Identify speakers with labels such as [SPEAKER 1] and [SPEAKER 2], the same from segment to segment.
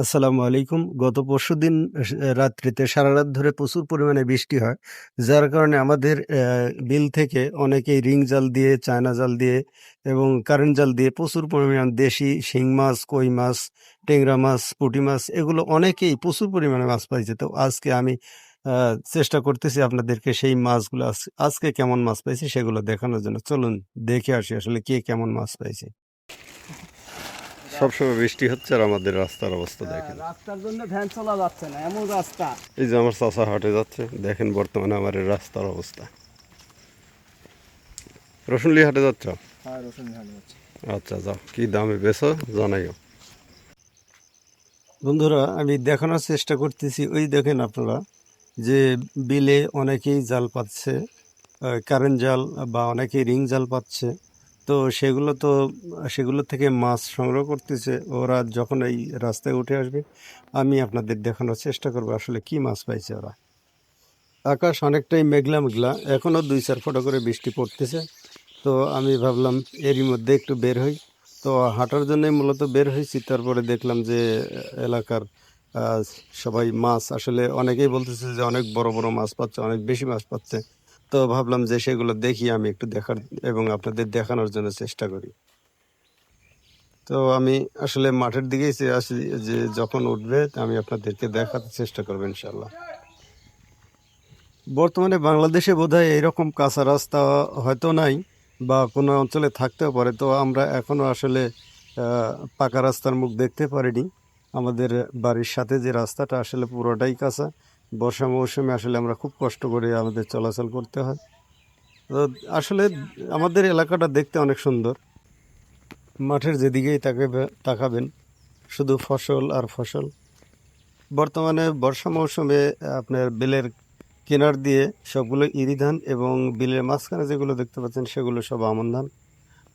[SPEAKER 1] আসসালামু আলাইকুম। গত পরশুদিন রাত্রিতে সারারাত ধরে প্রচুর পরিমাণে বৃষ্টি হয়। যার কারণে আমাদের বিল থেকে অনেকেই রিং জাল দিয়ে, চায়না জাল দিয়ে এবং কারেন্ট জাল দিয়ে প্রচুর পরিমাণ দেশি শিং মাছ, কই মাছ, টেংরা মাছ, পুঁটি মাছ এগুলো অনেকেই প্রচুর পরিমাণে মাছ পাইছে। তো আজকে আমি আ চেষ্টা করতেছি আপনাদেরকে সেই মাছগুলো আজকে কেমন মাছ পাইছি সেগুলো দেখানোর জন্য। চলুন দেখে আসি আসলে কে কেমন মাছ পাইছে। সবসময় বৃষ্টি হচ্ছে আর আমাদের রাস্তার অবস্থা দেখেন।
[SPEAKER 2] রাস্তার জন্য ভ্যান চলা যাচ্ছে না, এমন রাস্তা।
[SPEAKER 1] এই যে আমার চাচা হাটে যাচ্ছে, দেখেন বর্তমানে আমার এই রাস্তার অবস্থা। রসুনলি হাটে যাচ্ছ?
[SPEAKER 2] হ্যাঁ, রসুন হাটে যাচ্ছে।
[SPEAKER 1] আচ্ছা যাও, কি দামে বেচো জানাইও। বন্ধুরা আমি দেখানোর চেষ্টা করতেছি, ওই দেখেন আপনারা যে বিলে অনেকেই জাল পাচ্ছে, কারেন্ট জাল বা অনেকেই রিং জাল পাচ্ছে। তো সেগুলো থেকে মাছ সংগ্রহ করতেছে। ওরা যখন এই রাস্তায় উঠে আসবে আমি আপনাদের দেখানোর চেষ্টা করবো আসলে কি মাছ পাইছে ওরা। আকাশ অনেকটাই মেঘলা মেঘলা, এখনও 2-4 ফোঁটা করে বৃষ্টি পড়তেছে। তো আমি ভাবলাম এরই মধ্যে একটু বের হই। তো হাঁটার জন্যই মূলত বের হয়েছি। তারপরে দেখলাম যে এলাকার আহ, সবাই মাছ আসলে অনেকেই বলতেছে যে অনেক বড় বড় মাছ পাচ্ছে, অনেক বেশি মাছ পাচ্ছে। তো ভাবলাম যে সেগুলো দেখি আমি একটু দেখার এবং আপনাদের দেখানোর জন্য চেষ্টা করি। তো আমি আসলে মাঠের দিকেই চেয়ে আসি যে যখন উঠবে আমি আপনাদেরকে দেখাতে চেষ্টা করবো ইনশাল্লাহ। বর্তমানে বাংলাদেশে বোধহয় এরকম কাঁচা রাস্তা হয়তো নাই বা কোনো অঞ্চলে থাকতেও পারে। তো আমরা এখনো আসলে পাকা রাস্তার মুখ দেখতে পারিনি। আমাদের বাড়ির সাথে যে রাস্তাটা আসলে পুরোটাই কাঁচা। বর্ষা মৌসুমে আসলে আমরা খুব কষ্ট করে আমাদের চলাচল করতে হয়। তো আসলে আমাদের এলাকাটা দেখতে অনেক সুন্দর। মাঠের যেদিকেই তাকাবেন শুধু ফসল আর ফসল। বর্তমানে বর্ষা মৌসুমে আপনার বিলের কিনার দিয়ে সবগুলো ইরি ধান এবং বিলের মাঝখানে যেগুলো দেখতে পাচ্ছেন সেগুলো সব আমন ধান।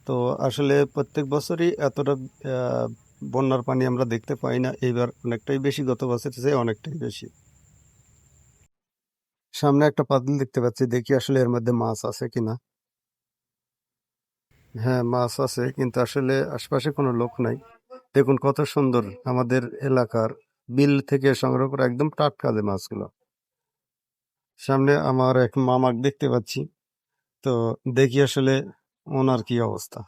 [SPEAKER 1] তো আসলে প্রত্যেক বছরই এতটা আহ, বন্যার পানি আমরা দেখতে পাই না। এইবার অনেকটাই বেশি, গত বছরের চেয়ে অনেকটাই বেশি। সামনে একটা পাতিল দেখতে পাচ্ছি, দেখি আসলে এর মধ্যে মাছ আছে কিনা। হ্যাঁ, মাছ আছে, কিন্তু আসলে আশপাশে কোনো লোক নাই। দেখুন কত সুন্দর আমাদের এলাকার বিল থেকে সংগ্রহ করা একদম টাটকা যে মাছগুলো। সামনে আমার এক মামাক দেখতে পাচ্ছি। তো দেখি আসলে ওনার কি অবস্থা।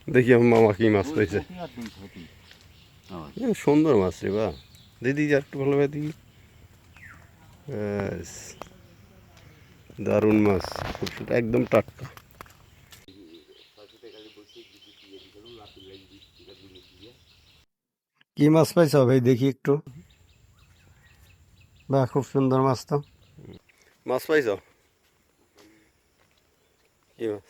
[SPEAKER 1] দেখি আমার মামা কি মাছ পেয়েছে। সুন্দর মাছ রে বা, দিদি যা একটু ভালো ভাবে দিদি। ব্যাস, দারুণ মাছ, খুব সুন্দর, একদম টাটকা। কি মাছ পাইছো ভাই, দেখি একটু। বাহ, খুব সুন্দর মাছ তো। মাছ পাইছো? কি মাছ?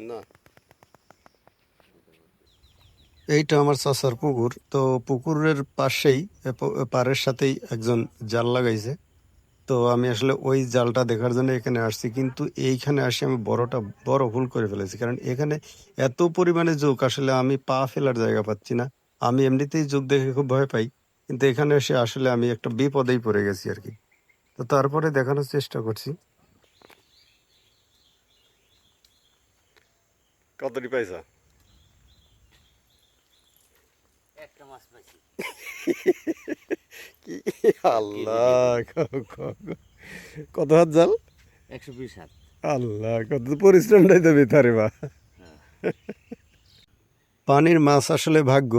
[SPEAKER 1] না, এইটা আমার চাচার পুকুর। তো পুকুরের পাশেই পাড়ের সাথেই একজন জাল লাগাইছে। তো আমি আসলে ওই জালটা দেখার জন্য এখানে আসছি, কিন্তু এইখানে আসি আমি বড় ভুল করে ফেলেছি। কারণ এখানে এত পরিমাণে জোক, আসলে আমি পা ফেলার জায়গা পাচ্ছি না। আমি এমনিতেই জোক দেখে খুব ভয় পাই, কিন্তু এখানে এসে আসলে আমি একটা বিপদেই পড়ে গেছি আর কি। তো তারপরে দেখানোর চেষ্টা করছি। কতটি পাইছা?
[SPEAKER 2] একটা মাছ পাইছি।
[SPEAKER 1] কি আল্লাহ, কত হাত জাল?
[SPEAKER 2] 120 হাত।
[SPEAKER 1] আল্লাহ, কত পরিশ্রমটাই তো বেতারে বা। পানির মাছ আসলে ভাগ্য,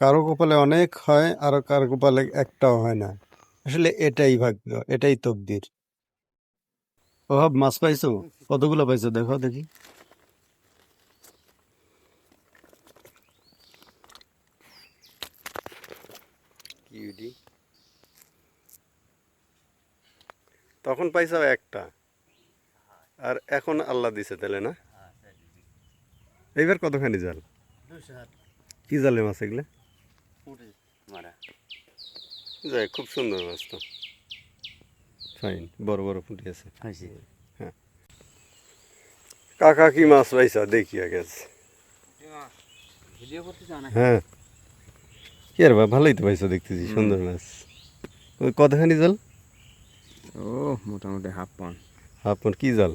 [SPEAKER 1] কারো কপালে অনেক হয় আর কারো কপালে একটাও হয় না। আসলে এটাই ভাগ্য, এটাই তকদির। অভাব মাছ পাইছো? কতগুলো পাইছো দেখো দেখি। কিউটি, তখন পাইছো একটা, আর এখন আল্লাহ দিছে তাহলে না? এইবার কতখানি জাল?
[SPEAKER 2] 200 হাত।
[SPEAKER 1] কি জালে মাছ এগুলা?
[SPEAKER 2] পুঁটি মারা।
[SPEAKER 1] যাই, খুব সুন্দর মাছ তো, ফাইন, বড় বড় পুঁটি আছে।
[SPEAKER 2] হয়েছে।
[SPEAKER 1] হ্যাঁ, কাকা কি মাছ পাইছা দেখি আগে।
[SPEAKER 2] ভিডিও করতে চাও না?
[SPEAKER 1] হ্যাঁ, কি আর বা, ভালোই তো পাইছো দেখতেছি, সুন্দর মাছ। ওই কতখানি জাল?
[SPEAKER 2] ও মোটামুটি হাফ পাউন্ড।
[SPEAKER 1] আপনার কি জাল?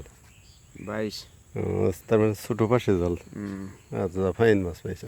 [SPEAKER 2] 22।
[SPEAKER 1] তার মানে ছোটো পাশে জাল।
[SPEAKER 2] হুম।
[SPEAKER 1] আচ্ছা, ফাইন মাছ পাইছো।